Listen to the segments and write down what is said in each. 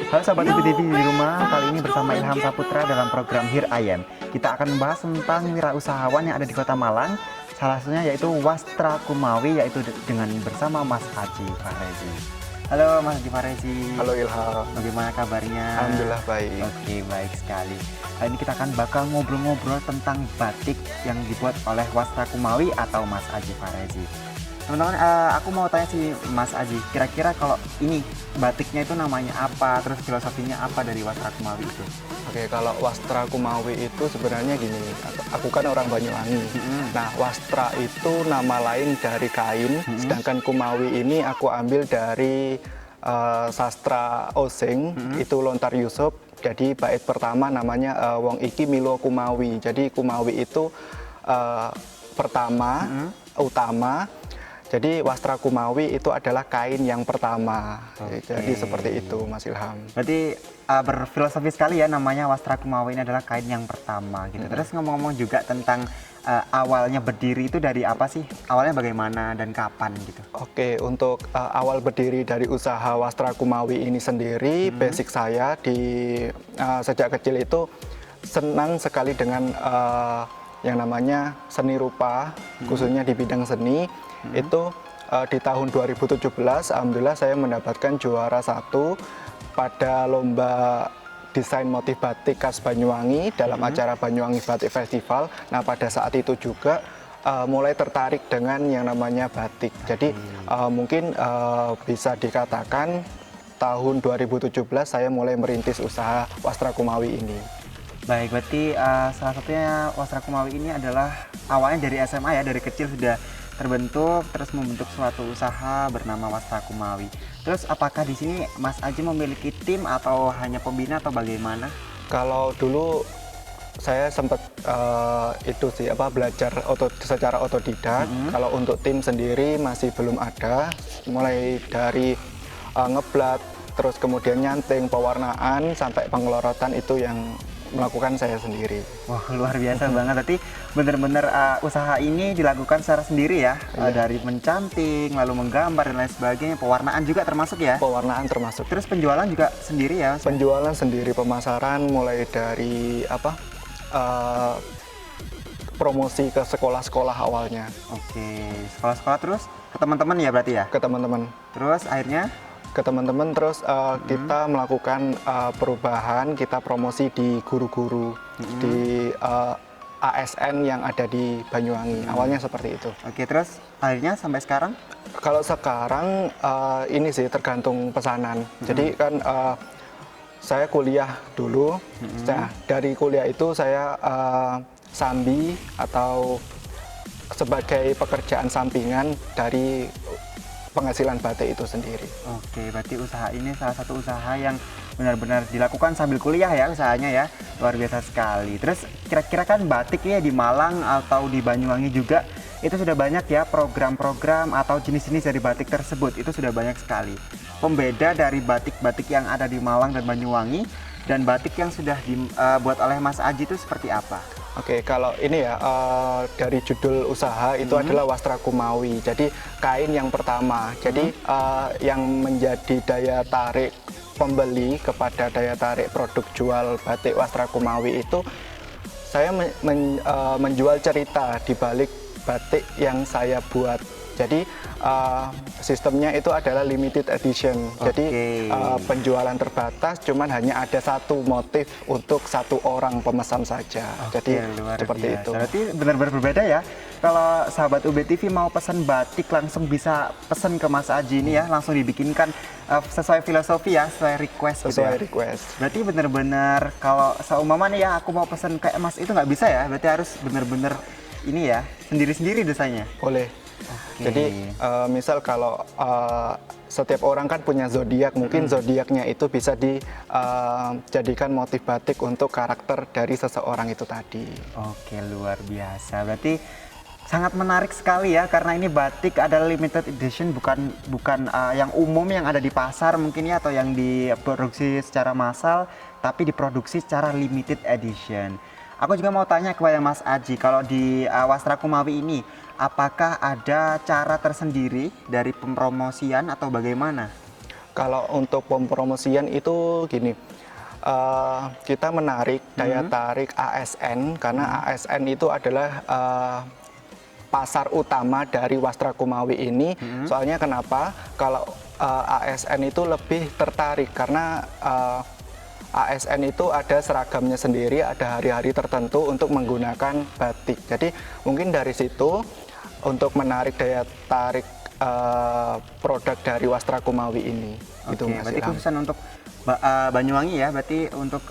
Halo sahabat UPTV di rumah, kali ini bersama Ilham Saputra dalam program Here I Am. Kita akan membahas tentang wirausahawan yang ada di Kota Malang. Salah satunya yaitu Wastra Kumawi, yaitu dengan bersama Mas Haji Fahrezi. Halo Mas Haji Fahrezi. Halo Ilham. Bagaimana kabarnya? Alhamdulillah baik. Oke, baik sekali. Kali ini kita akan bakal ngobrol-ngobrol tentang batik yang dibuat oleh Wastra Kumawi atau Mas Haji Fahrezi. Teman-teman, aku mau tanya sih Mas Aji, kira-kira kalau ini batiknya itu namanya apa, terus filosofinya apa dari Wastra Kumawi itu? Oke, kalau Wastra Kumawi itu sebenarnya gini, aku kan orang Banyuwangi. Nah, Wastra itu nama lain dari kain, sedangkan Kumawi ini aku ambil dari sastra Osing, itu Lontar Yusuf. Jadi bait pertama namanya Wong iki Milo Kumawi. Jadi Kumawi itu pertama, utama. Jadi Wastra Kumawi itu adalah kain yang pertama. Jadi seperti itu Mas Ilham. Berarti berfilosofi sekali ya, namanya Wastra Kumawi ini adalah kain yang pertama gitu. Terus ngomong-ngomong juga tentang awalnya berdiri itu dari apa sih? Awalnya bagaimana dan kapan gitu? Oke, untuk awal berdiri dari usaha Wastra Kumawi ini sendiri, basic saya di sejak kecil itu senang sekali dengan yang namanya seni rupa, khususnya di bidang seni. Itu di tahun 2017 alhamdulillah saya mendapatkan juara 1 pada lomba desain motif batik khas Banyuwangi dalam acara Banyuwangi Batik Festival. Nah, pada saat itu juga mulai tertarik dengan yang namanya batik. Jadi mungkin bisa dikatakan tahun 2017 saya mulai merintis usaha Wastra Kumawi ini. Baik, berarti salah satunya Wastra Kumawi ini adalah awalnya dari SMA ya, dari kecil sudah terbentuk, terus membentuk suatu usaha bernama Wastra Kumawi. Terus apakah di sini Mas Aji memiliki tim atau hanya pembina atau bagaimana? Kalau dulu saya sempat itu sih belajar secara otodidak. Kalau untuk tim sendiri masih belum ada. Mulai dari ngeblat, terus kemudian nyanting, pewarnaan sampai pengelorotan itu yang melakukan saya sendiri. Wah, luar biasa banget. Berarti benar-benar usaha ini dilakukan secara sendiri ya? Dari mencanting, lalu menggambar dan lain sebagainya. Pewarnaan juga termasuk ya? Pewarnaan termasuk. Terus penjualan juga sendiri ya? Penjualan sendiri, pemasaran mulai dari promosi ke sekolah-sekolah awalnya. Oke, sekolah-sekolah terus ke teman-teman ya berarti ya? Ke teman-teman. Terus akhirnya? Ke teman-teman, terus kita melakukan perubahan, kita promosi di guru-guru, di ASN yang ada di Banyuwangi. Awalnya seperti itu. Oke, terus akhirnya sampai sekarang? Kalau sekarang ini sih tergantung pesanan. Jadi kan saya kuliah dulu. Nah, dari kuliah itu saya sambi atau sebagai pekerjaan sampingan dari penghasilan batik itu sendiri. Oke, berarti usaha ini salah satu usaha yang benar-benar dilakukan sambil kuliah ya usahanya ya. Luar biasa sekali. Terus kira-kira kan batik ya di Malang atau di Banyuwangi juga itu sudah banyak ya program-program atau jenis-jenis dari batik tersebut. Itu sudah banyak sekali. Pembeda dari batik-batik yang ada di Malang dan Banyuwangi dan batik yang sudah dibuat oleh Mas Aji itu seperti apa? Oke, kalau ini ya dari judul usaha itu adalah Wastra Kumawi. Jadi kain yang pertama. Jadi yang menjadi daya tarik pembeli kepada daya tarik produk jual batik Wastra Kumawi itu saya menjual cerita di balik batik yang saya buat. Jadi sistemnya itu adalah limited edition. Jadi penjualan terbatas, cuman hanya ada satu motif untuk satu orang pemesan saja. Jadi seperti biasa. itu. Berarti benar-benar berbeda ya. Kalau sahabat UBTV mau pesan batik langsung bisa pesan ke Mas Aji ini ya, langsung dibikinkan sesuai filosofi ya, sesuai request. Sesuai gitu ya. request. Berarti benar-benar kalau seumpama nih ya aku mau pesan kayak Mas itu nggak bisa ya. Berarti harus benar-benar ini ya sendiri-sendiri desainnya. Boleh. Jadi misal kalau setiap orang kan punya zodiak, mungkin zodiaknya itu bisa dijadikan motif batik untuk karakter dari seseorang itu tadi. Oke, luar biasa. Berarti sangat menarik sekali ya, karena ini batik adalah limited edition, bukan yang umum yang ada di pasar mungkin ya, atau yang diproduksi secara massal, tapi diproduksi secara limited edition. Aku juga mau tanya kepada Mas Aji, kalau di Wastra Kumawi ini, apakah ada cara tersendiri dari pempromosian atau bagaimana? Kalau untuk pempromosian itu gini, kita menarik daya tarik ASN karena ASN itu adalah pasar utama dari Wastra Kumawi ini. Soalnya kenapa? Kalau ASN itu lebih tertarik karena ASN itu ada seragamnya sendiri, ada hari-hari tertentu untuk menggunakan batik. Jadi mungkin dari situ untuk menarik daya tarik produk dari Wastra Kumawi ini. Oke, Gitu, Mas berarti Ilham. khususan untuk Banyuwangi ya, berarti untuk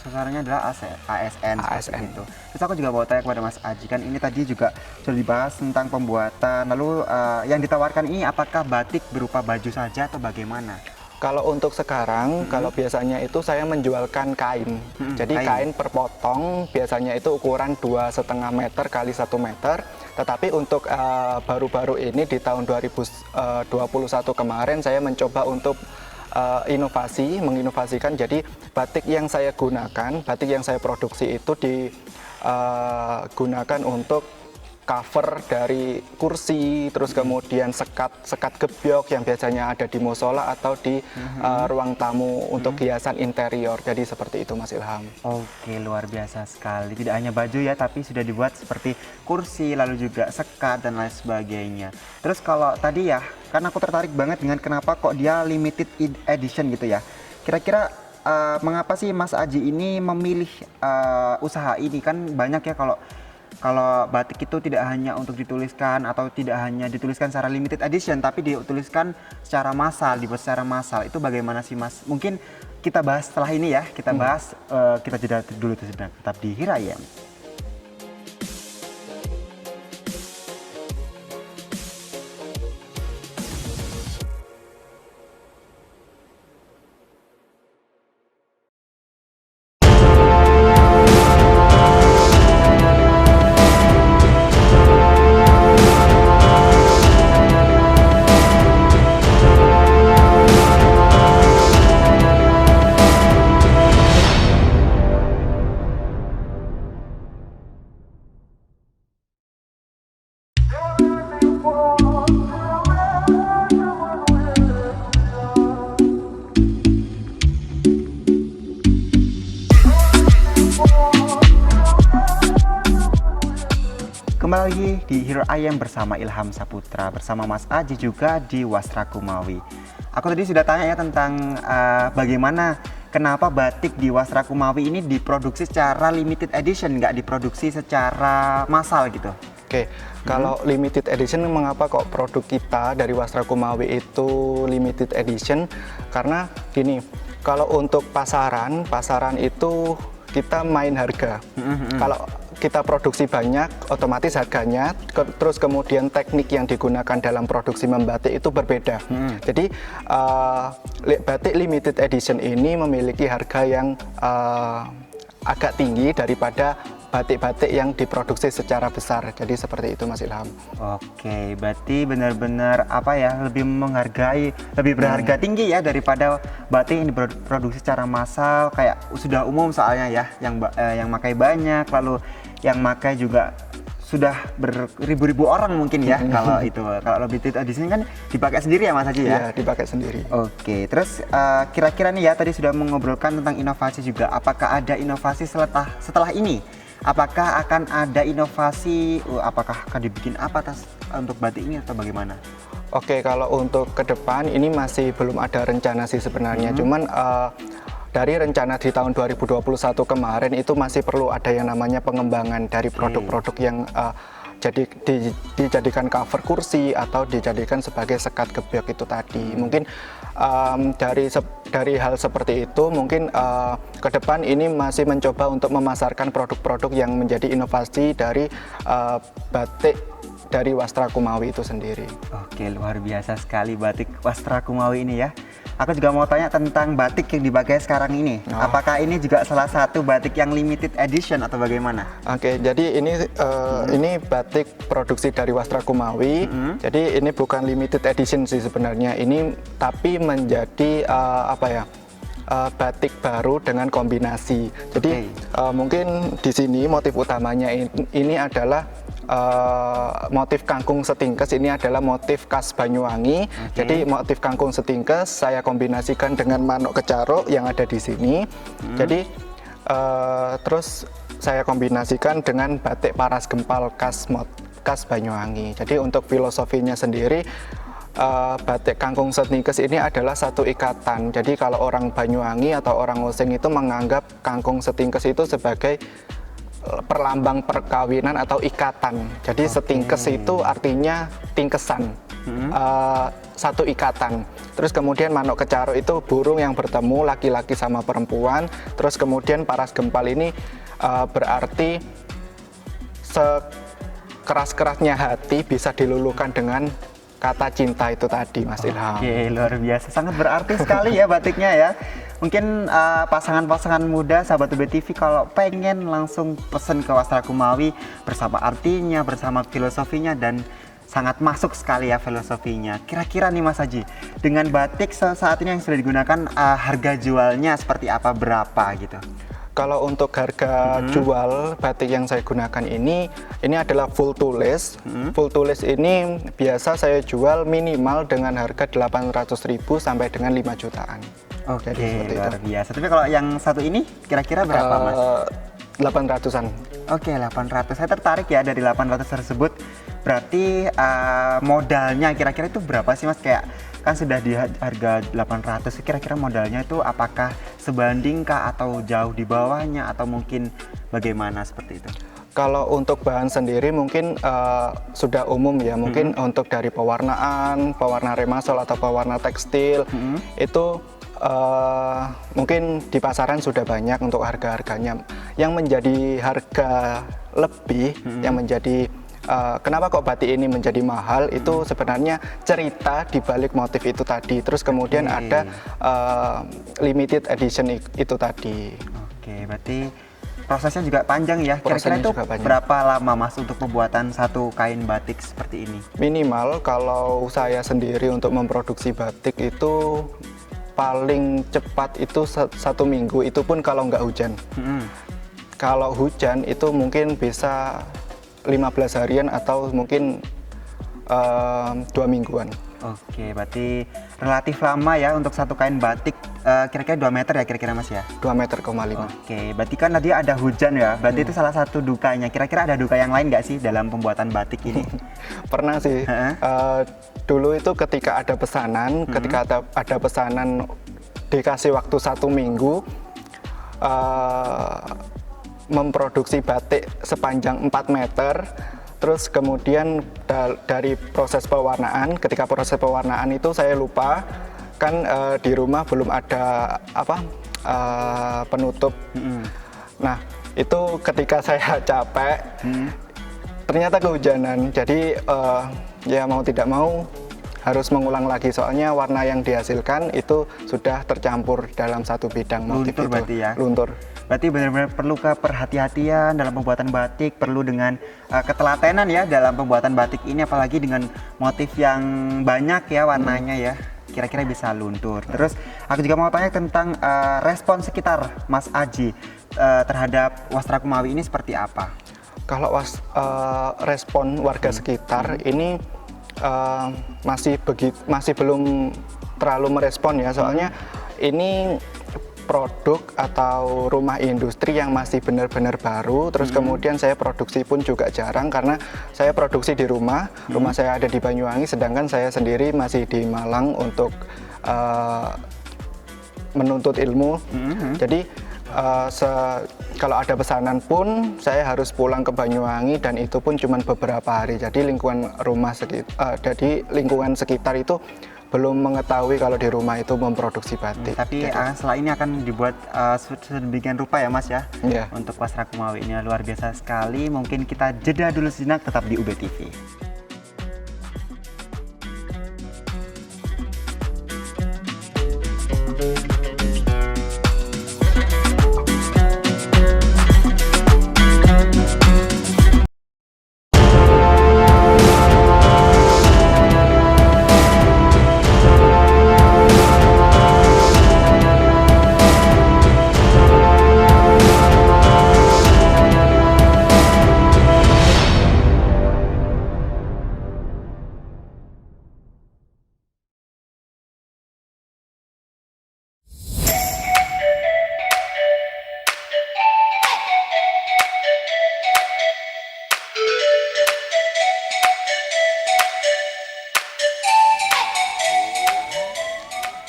sasarannya adalah ASN, seperti ASN. itu. Terus aku juga mau tanya kepada Mas Aji, kan ini tadi juga sudah dibahas tentang pembuatan, lalu yang ditawarkan ini apakah batik berupa baju saja atau bagaimana? Kalau untuk sekarang, kalau biasanya itu saya menjualkan kain. Jadi kain per potong biasanya itu ukuran 2,5 meter kali 1 meter. Tetapi untuk baru-baru ini di tahun 2021 kemarin saya mencoba untuk menginovasikan. Jadi batik yang saya gunakan, batik yang saya produksi itu digunakan untuk cover dari kursi, terus kemudian sekat gebyok yang biasanya ada di musola atau di ruang tamu untuk hiasan interior. Jadi seperti itu, Mas Ilham. Oke, luar biasa sekali. Tidak hanya baju ya, tapi sudah dibuat seperti kursi, lalu juga sekat dan lain sebagainya. Terus kalau tadi ya, kan aku tertarik banget dengan kenapa kok dia limited edition gitu ya. Kira-kira mengapa sih Mas Aji ini memilih usaha ini? Kan banyak ya kalau batik itu tidak hanya untuk dituliskan atau tidak hanya dituliskan secara limited edition, tapi dituliskan secara massal, dibuat secara massal. Itu bagaimana sih, Mas? Mungkin kita bahas setelah ini ya, kita bahas, kita jeda dulu sebentar. Tetap di Hirayem. Kembali lagi di Here I Am bersama Ilham Saputra, bersama Mas Aji juga di Wastra Kumawi. Aku tadi sudah tanya ya tentang bagaimana kenapa batik di Wastra Kumawi ini diproduksi secara limited edition, nggak diproduksi secara massal gitu. Oke, kalau limited edition, mengapa kok produk kita dari Wastra Kumawi itu limited edition? Karena gini, kalau untuk pasaran itu kita main harga. Kalau kita produksi banyak, otomatis harganya, terus kemudian teknik yang digunakan dalam produksi membatik itu berbeda. Jadi batik limited edition ini memiliki harga yang agak tinggi daripada batik-batik yang diproduksi secara besar. Jadi seperti itu, Mas Ilham. Oke, berarti benar-benar apa ya, lebih menghargai, lebih berharga tinggi ya daripada batik yang diproduksi secara massal, kayak sudah umum soalnya ya, yang makai banyak, lalu yang makai juga sudah beribu-ribu orang mungkin ya. Kalau itu, kalau limited edition kan dipakai sendiri ya, Mas Haji ya? Iya, dipakai sendiri. Oke, terus kira-kira nih ya, tadi sudah mengobrolkan tentang inovasi juga. Apakah ada inovasi setelah ini? Apakah akan ada inovasi, apakah akan dibikin apa untuk batik ini atau bagaimana? Oke, kalau untuk ke depan ini masih belum ada rencana sih sebenarnya. Cuman dari rencana di tahun 2021 kemarin itu masih perlu ada yang namanya pengembangan dari produk-produk yang dijadikan cover kursi atau dijadikan sebagai sekat gebyok itu tadi. Mungkin dari hal seperti itu, mungkin ke depan ini masih mencoba untuk memasarkan produk-produk yang menjadi inovasi dari batik dari Wastra Kumawi itu sendiri. Oke, luar biasa sekali batik Wastra Kumawi ini ya. Aku juga mau tanya tentang batik yang dipakai sekarang ini. Apakah ini juga salah satu batik yang limited edition atau bagaimana? Oke, jadi ini batik produksi dari Wastra Kumawi. Jadi ini bukan limited edition sih sebenarnya. Ini tapi menjadi batik baru dengan kombinasi. Jadi mungkin di sini motif utamanya ini adalah motif kangkung setingkes ini adalah motif khas Banyuwangi. Jadi motif kangkung setingkes saya kombinasikan dengan manuk kecaruk yang ada di sini. Jadi terus saya kombinasikan dengan batik paras gempal khas Banyuwangi. Jadi untuk filosofinya sendiri, batik kangkung setingkes ini adalah satu ikatan. Jadi kalau orang Banyuwangi atau orang Osing itu menganggap kangkung setingkes itu sebagai perlambang perkawinan atau ikatan. Jadi setingkes itu artinya tingkesan, satu ikatan. Terus kemudian manuk kecaruk itu burung yang bertemu laki-laki sama perempuan. Terus kemudian paras gempal ini berarti sekeras-kerasnya hati bisa diluluhkan dengan kata cinta itu tadi, Mas Ilham. Oke, luar biasa. Sangat berarti sekali ya batiknya ya. Mungkin pasangan-pasangan muda sahabat UB TV kalau pengen langsung pesen ke Wastra Kumawi bersama artinya, bersama filosofinya, dan sangat masuk sekali ya filosofinya. Kira-kira nih Mas Haji, dengan batik saat ini yang sudah digunakan, harga jualnya seperti apa, berapa gitu? Kalau untuk harga jual batik yang saya gunakan ini adalah full tulis. Full tulis ini biasa saya jual minimal dengan harga 800.000 sampai dengan 5 jutaan. Oke, luar biasa. Tapi kalau yang satu ini kira-kira berapa Mas? 800-an. Oke, 800. Saya tertarik ya dari 800 tersebut. Berarti modalnya kira-kira itu berapa sih Mas? Kayak kan sudah di harga 800, kira-kira modalnya itu apakah sebandingkah atau jauh di bawahnya atau mungkin bagaimana seperti itu? Kalau untuk bahan sendiri mungkin sudah umum ya, mungkin untuk dari pewarna remasol atau pewarna tekstil itu mungkin di pasaran sudah banyak untuk harga-harganya. Yang menjadi harga lebih, yang menjadi kenapa kok batik ini menjadi mahal, itu sebenarnya cerita di balik motif itu tadi. Terus kemudian ada limited edition itu tadi. Oke, berarti prosesnya juga panjang ya. Kira-kira itu berapa lama Mas untuk pembuatan satu kain batik seperti ini? Minimal kalau saya sendiri untuk memproduksi batik itu paling cepat itu 1 minggu, itu pun kalau nggak hujan. Kalau hujan itu mungkin bisa 15 harian atau mungkin 2 mingguan. Oke, berarti relatif lama ya untuk satu kain batik. Kira-kira 2 meter ya kira-kira Mas ya? 2,5 meter. Oke, berarti kan tadi ada hujan ya, berarti itu salah satu dukanya. Kira-kira ada duka yang lain nggak sih dalam pembuatan batik ini? Pernah sih. Dulu itu ketika ada pesanan, dikasih waktu 1 minggu, memproduksi batik sepanjang 4 meter. Terus kemudian dari proses pewarnaan, ketika proses pewarnaan itu saya lupa kan di rumah belum ada penutup. Nah itu ketika saya capek ternyata kehujanan, jadi ya mau tidak mau harus mengulang lagi, soalnya warna yang dihasilkan itu sudah tercampur dalam satu bidang motif. Luntur itu berarti ya? Luntur. Berarti benar-benar perlu kehati-hatian dalam pembuatan batik, perlu dengan ketelatenan ya dalam pembuatan batik ini, apalagi dengan motif yang banyak ya warnanya ya, kira-kira bisa luntur. Terus aku juga mau tanya tentang respon sekitar Mas Aji terhadap Wastra Kumawi ini seperti apa? Kalau respon warga sekitar ini masih belum terlalu merespon ya, soalnya ini produk atau rumah industri yang masih benar-benar baru. Terus kemudian saya produksi pun juga jarang karena saya produksi di rumah saya ada di Banyuwangi, sedangkan saya sendiri masih di Malang untuk menuntut ilmu. Jadi kalau ada pesanan pun saya harus pulang ke Banyuwangi, dan itu pun cuma beberapa hari. Jadi lingkungan sekitar itu belum mengetahui kalau di rumah itu memproduksi batik. Tapi setelah ini akan dibuat sedemikian rupa ya Mas ya, untuk Wastra Kumawi ini luar biasa sekali. Mungkin kita jeda dulu sejenak, tetap di UB TV.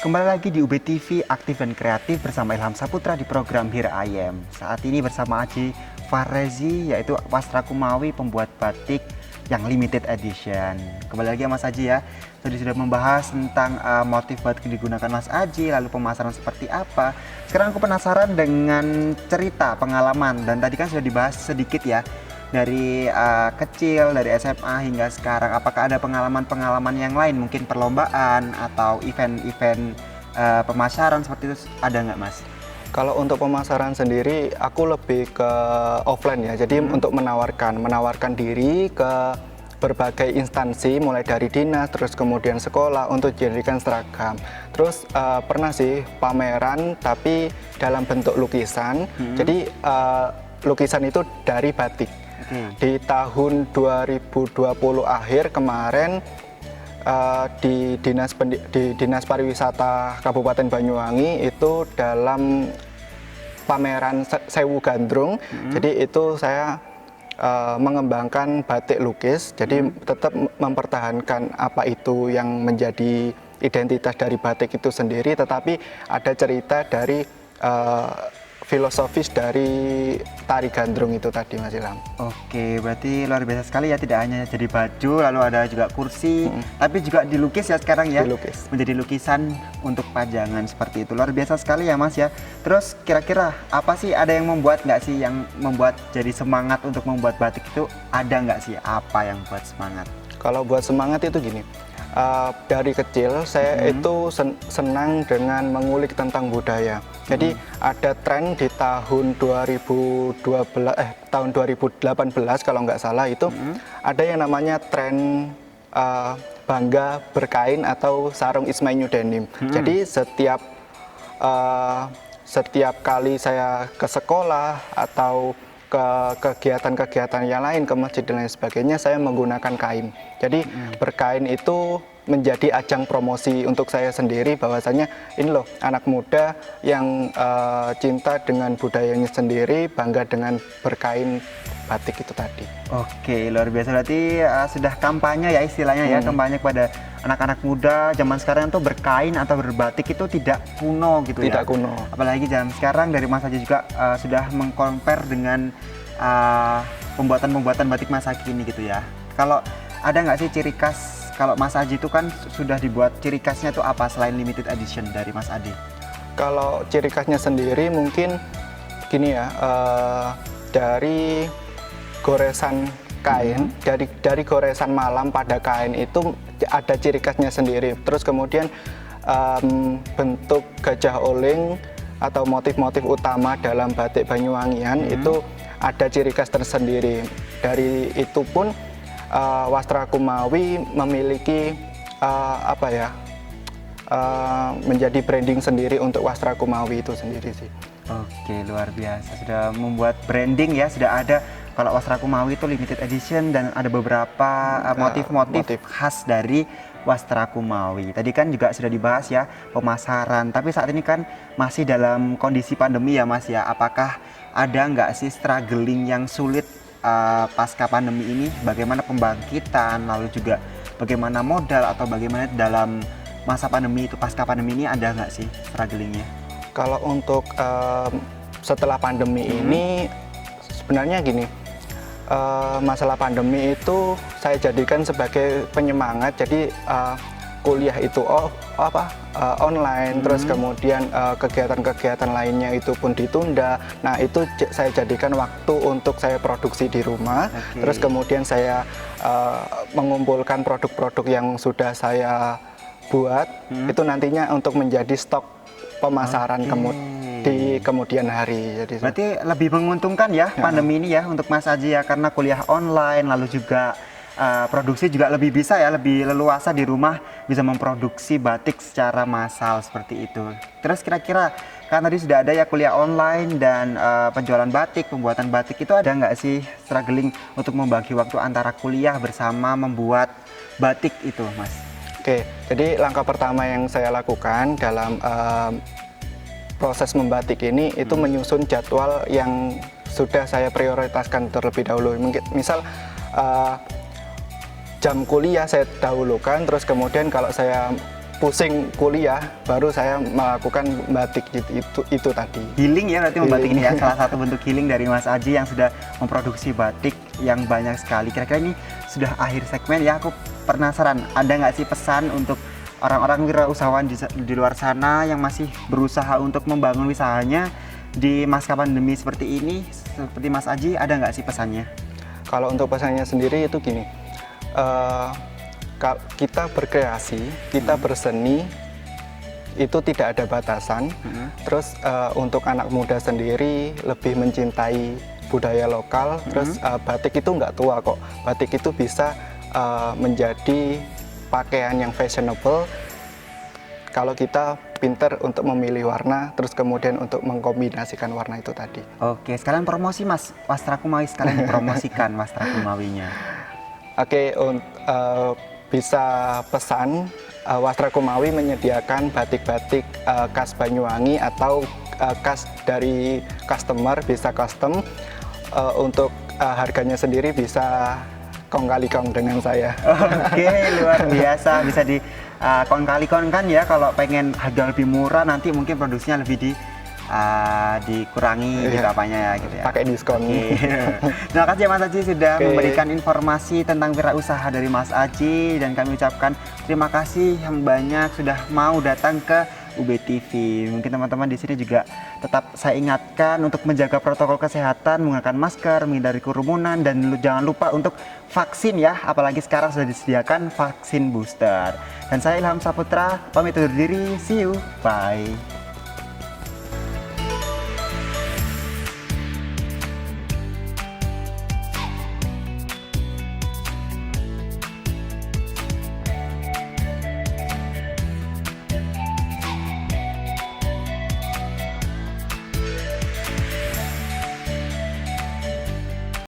Kembali lagi di UB TV Aktif dan Kreatif bersama Ilham Saputra di program Here I Am. Saat ini bersama Aji Farezi, yaitu Wastra Kumawi pembuat batik yang limited edition. Kembali lagi ya Mas Aji ya. Tadi sudah membahas tentang motif batik yang digunakan Mas Aji, lalu pemasaran seperti apa. Sekarang aku penasaran dengan cerita pengalaman, dan tadi kan sudah dibahas sedikit ya, dari kecil, dari SMA hingga sekarang. Apakah ada pengalaman-pengalaman yang lain, mungkin perlombaan atau event-event pemasaran seperti itu, ada nggak Mas? Kalau untuk pemasaran sendiri, aku lebih ke offline ya. Jadi untuk menawarkan diri ke berbagai instansi, mulai dari dinas, terus kemudian sekolah untuk dijadikan seragam. Terus pernah sih pameran, tapi dalam bentuk lukisan. Jadi lukisan itu dari batik. Di tahun 2020 akhir kemarin di Dinas Pariwisata Kabupaten Banyuwangi itu dalam pameran Sewu Gandrung. Jadi itu saya mengembangkan batik lukis. Jadi tetap mempertahankan apa itu yang menjadi identitas dari batik itu sendiri, tetapi ada cerita dari filosofis dari tari gandrung itu tadi Mas Ilham. Oke, berarti luar biasa sekali ya, tidak hanya jadi baju, lalu ada juga kursi, tapi juga dilukis ya sekarang ya. Dilukis. Menjadi lukisan untuk pajangan seperti itu. Luar biasa sekali ya Mas ya. Terus kira-kira apa sih, ada yang membuat nggak sih, yang membuat jadi semangat untuk membuat batik itu, ada nggak sih apa yang buat semangat? Kalau buat semangat itu gini, dari kecil saya itu senang dengan mengulik tentang budaya. Jadi ada tren di tahun 2018 kalau nggak salah itu ada yang namanya tren bangga berkain atau sarung It's My New Denim. Jadi setiap kali saya ke sekolah atau ke kegiatan-kegiatan yang lain, ke masjid dan lain sebagainya, saya menggunakan kain. Jadi berkain itu menjadi ajang promosi untuk saya sendiri, bahwasanya ini loh anak muda yang cinta dengan budayanya sendiri, bangga dengan berkain batik itu tadi. Oke, luar biasa. Berarti sudah kampanye ya istilahnya ya, kampanye kepada anak-anak muda zaman sekarang tuh berkain atau berbatik itu tidak kuno gitu ya. Tidak kuno. Apalagi zaman sekarang dari Mas Aji juga sudah mengcompare dengan pembuatan batik masa kini gitu ya. Kalau ada nggak sih ciri khas, kalau Mas Aji itu kan sudah dibuat, ciri khasnya tuh apa selain limited edition dari Mas Aji? Kalau ciri khasnya sendiri mungkin gini ya, dari goresan kain, dari goresan malam pada kain itu ada ciri khasnya sendiri. Terus kemudian bentuk gajah oling atau motif-motif utama dalam batik Banyuwangian itu ada ciri khas tersendiri. Dari itu pun Wastra Kumawi memiliki menjadi branding sendiri untuk Wastra Kumawi itu sendiri sih. Oke, luar biasa, sudah membuat branding ya, sudah ada. Kalau Wastra Kumawi itu limited edition dan ada beberapa motif-motif khas dari Wastra Kumawi. Tadi kan juga sudah dibahas ya pemasaran, tapi saat ini kan masih dalam kondisi pandemi ya Mas ya. Apakah ada nggak sih struggling yang sulit pasca pandemi ini? Bagaimana pembangkitan, lalu juga bagaimana modal, atau bagaimana dalam masa pandemi itu, pasca pandemi ini ada nggak sih strugglingnya? Kalau untuk setelah pandemi ini sebenarnya gini, masalah pandemi itu saya jadikan sebagai penyemangat. Jadi kuliah itu online, terus kemudian kegiatan-kegiatan lainnya itu pun ditunda. Nah itu saya jadikan waktu untuk saya produksi di rumah. Terus kemudian saya mengumpulkan produk-produk yang sudah saya buat, itu nantinya untuk menjadi stok pemasaran di kemudian hari. Jadi berarti lebih menguntungkan ya pandemi ini ya untuk Mas Aji ya, karena kuliah online, lalu juga produksi juga lebih bisa ya, lebih leluasa di rumah, bisa memproduksi batik secara massal seperti itu. Terus kira-kira kan tadi sudah ada ya kuliah online dan penjualan batik, pembuatan batik, itu ada nggak sih struggling untuk membagi waktu antara kuliah bersama membuat batik itu Mas? Oke, jadi langkah pertama yang saya lakukan dalam proses membatik ini itu menyusun jadwal yang sudah saya prioritaskan terlebih dahulu. Misal jam kuliah saya dahulukan, terus kemudian kalau saya pusing kuliah, baru saya melakukan batik itu tadi. Healing ya berarti membatik ini ya, Healing. salah satu bentuk healing dari Mas Aji yang sudah memproduksi batik yang banyak sekali. Kira-kira ini sudah akhir segmen ya, aku penasaran, ada nggak sih pesan untuk orang-orang wirausahawan di luar sana yang masih berusaha untuk membangun usahanya di masa pandemi seperti ini, seperti Mas Aji, ada nggak sih pesannya? Kalau untuk pesannya sendiri itu gini, kita berkreasi, kita berseni, itu tidak ada batasan. Terus untuk anak muda sendiri lebih mencintai budaya lokal. Terus batik itu nggak tua kok. Batik itu bisa menjadi pakaian yang fashionable kalau kita pinter untuk memilih warna, terus kemudian untuk mengkombinasikan warna itu tadi. Oke, sekalian promosi Mas, Wastra Kumawi sekalian dipromosikan Wastra Kumawinya. Oke, bisa pesan, Wastra Kumawi menyediakan batik-batik khas Banyuwangi atau khas dari customer, bisa custom. Untuk harganya sendiri bisa kong kali kong dengan saya. Oke, luar biasa, bisa di kong kali kong kan ya, kalau pengen harga lebih murah nanti mungkin produksinya lebih dikurangi gitu apanya ya gitu ya. Pakai diskon. Oke. Terima kasih Mas Aji sudah Oke. memberikan informasi tentang wirausaha dari Mas Aji, dan kami ucapkan terima kasih yang banyak sudah mau datang ke UBTV. Mungkin teman-teman di sini juga tetap saya ingatkan untuk menjaga protokol kesehatan, menggunakan masker, menghindari kerumunan, dan jangan lupa untuk vaksin ya, apalagi sekarang sudah disediakan vaksin booster. Dan saya Ilham Saputra pamit undur diri, see you, bye.